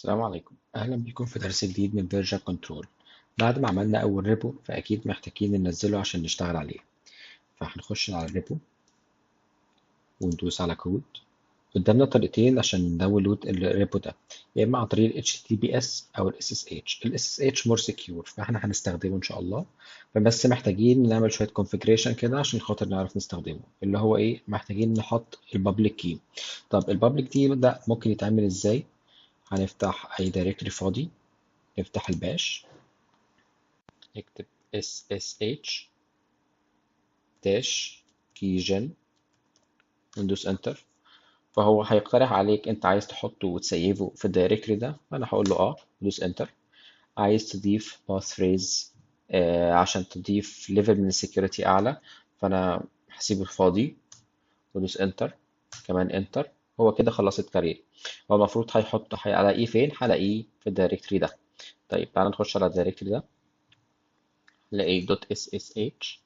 السلام عليكم، أهلا بكم في درس جديد من فيرجن كنترول. بعد ما عملنا أول ريبو فأكيد محتاجين ننزله عشان نشتغل عليه. فهنخش على الريبو وندوس على كود. قدامنا طريقتين عشان نداونلود الريبو ده، يا إما عن طريق ال HTTPS أو ال SSH. ال SSH more secure فإحنا هنستخدمه إن شاء الله. فبس محتاجين نعمل شوية configuration كده عشان خاطر نعرف نستخدمه، اللي هو إيه، محتاجين نحط البابليك كي. طب البابليك كي ده ممكن يتعمل إزاي؟ هنفتح أي دايركتوري فاضي، نفتح الباش، نكتب ssh داش كيجن وندوس انتر. فهو هيقترح عليك انت عايز تحطه وتسيفه في الدايركتوري ده، فانا هقول له دوس انتر. عايز تضيف باث فريز عشان تضيف ليفل من السكيورتي اعلى، فانا هسيبه فاضي ودوس انتر، كمان انتر. هو كده خلص الكارير. هو المفروض هلاقيه فين؟ هلاقيه في الدايركتوري ده. طيب تعالى نخش على الدايركتوري ده، نلاقي دوت اس اس اتش.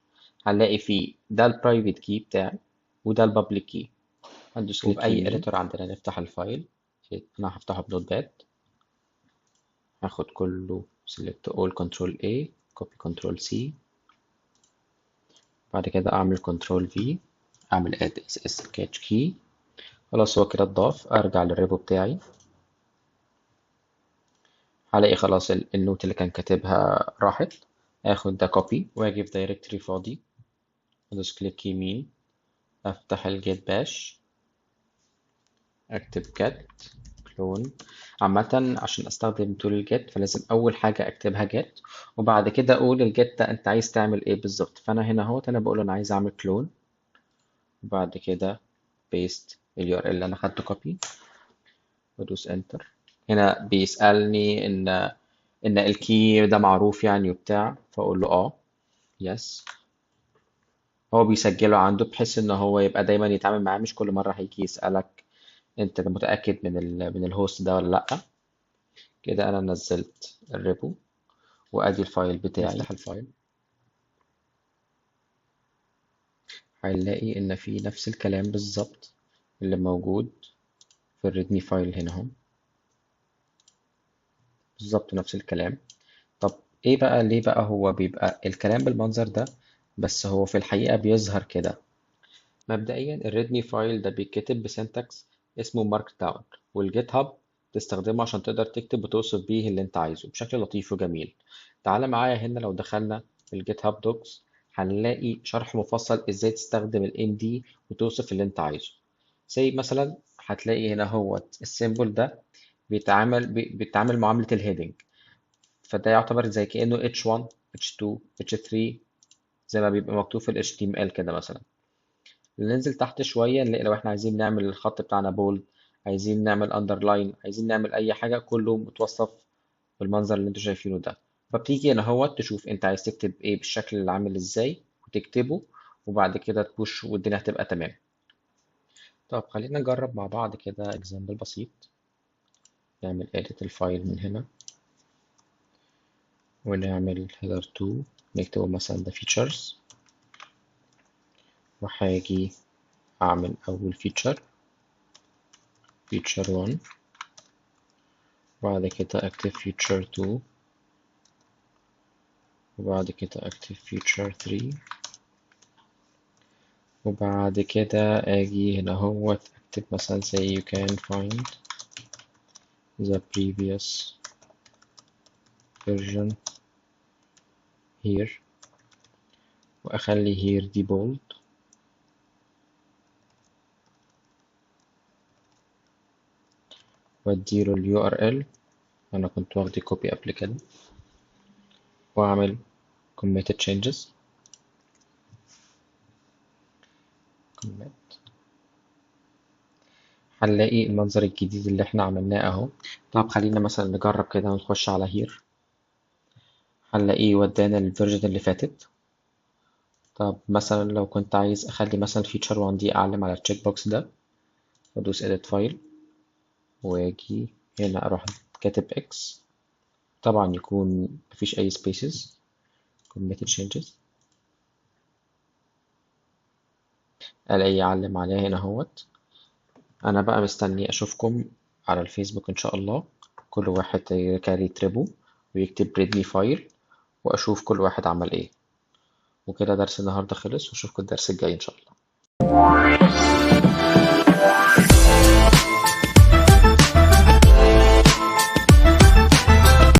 هنلاقي فيه ده البرايفت كي بتاعي وده البابليك كي. هندوس كليك اي اوكي. اديتور عندنا نفتح الفايل. انا هفتحه بنوت باد، هاخد كله select all control A copy control C. بعد كده اعمل control V، اعمل add ss catch key. خلاص هو كده اتضاف. ارجع للريبو بتاعي، هلاقي خلاص النوت اللي كان كاتبها راحت. اخد ده copy واجي في دايركتوري فاضي، ادوس كليك يمين، افتح الجيت باش، اكتب get كلون. عامة عشان استخدم تول الجيت فلازم اول حاجة اكتبها جيت، وبعد كده اقول الجيت ده انت عايز تعمل ايه بالظبط. فانا هنا اهوت انا بقول له انا عايز اعمل كلون، وبعد كده بيست ال URL اللي انا خدته كوبي وادوس انتر. هنا بيسألني ان الكي ده معروف يعني وبتاع، فاقول له يس. هو بيسجله عنده بحيث ان هو يبقى دايما يتعامل معاه، مش كل مرة هيجي يسألك انت متأكد من الهوست ده ولا لأ. كده انا نزلت الريبو وادي الفايل بتاعي. نفتح الفايل، هنلاقي ان في نفس الكلام بالظبط اللي موجود في الريدمي فايل هنا اهو، بالظبط نفس الكلام. طب ايه بقى، ليه بقى هو بيبقى الكلام بالمنظر ده بس هو في الحقيقة بيظهر كده؟ مبدئيا الريدمي فايل ده بيتكتب بسنتكس اسمه مارك داون، والجيت هاب تستخدمه عشان تقدر تكتب وتوصف بيه اللي انت عايزه بشكل لطيف وجميل. تعالى معايا هنا، لو دخلنا في الجيت هاب دوكس هنلاقي شرح مفصل ازاي تستخدم الام دي وتوصف اللي انت عايزه. زي مثلا هتلاقي هنا هو السيمبل ده بيتعامل معاملة الهيدنج، فده يعتبر زي كأنه H1 H2 H3 زي ما بيبقى مكتوب في ال HTML كده مثلا. ننزل تحت شوية نلاقي لو احنا عايزين نعمل الخط بتاعنا بولد، عايزين نعمل اندرلاين، عايزين نعمل اي حاجة، كله متوصف بالمنظر اللي انتوا شايفينه ده. فبتيجي هنا هو تشوف انت عايز تكتب ايه بالشكل اللي عامل ازاي وتكتبه، وبعد كده تبوش والدنيا هتبقى تمام. طب خلينا نجرب مع بعض كده اكزامبل بسيط. نعمل edit الفايل من هنا ونعمل header 2، نكتبه مثلا ده features، وهاجي أعمل أول feature 1، وبعد كده أكتب feature 2، وبعد كده أكتب feature 3، وبعد كده أجي هنا هو أكتب مثلا زي you can find the previous version here، وأخلي here دي bold، وأديله ال URL أنا كنت واخد كوبي قبل كده، وأعمل committed changes commit. هنلاقي المنظر الجديد اللي احنا عملناه اهو. طب خلينا مثلا نجرب كده ونخش على هير، هنلاقيه ودانا للفيرجن اللي فاتت. طب مثلا لو كنت عايز اخلي مثلا فيتشر 1 دي اعلم على التشيك بوكس ده، وادوس edit file، واجي هنا اروح كاتب x، طبعا يكون مفيش اي spaces committed changes، الاقي يعلم عليها هنا اهوت. انا بقى مستني اشوفكم على الفيسبوك ان شاء الله. كل واحد يكاري تريبو ويكتب ريدمي فايل، واشوف كل واحد عمل ايه. وكده درس النهارده خلص، واشوفكم الدرس الجاي ان شاء الله.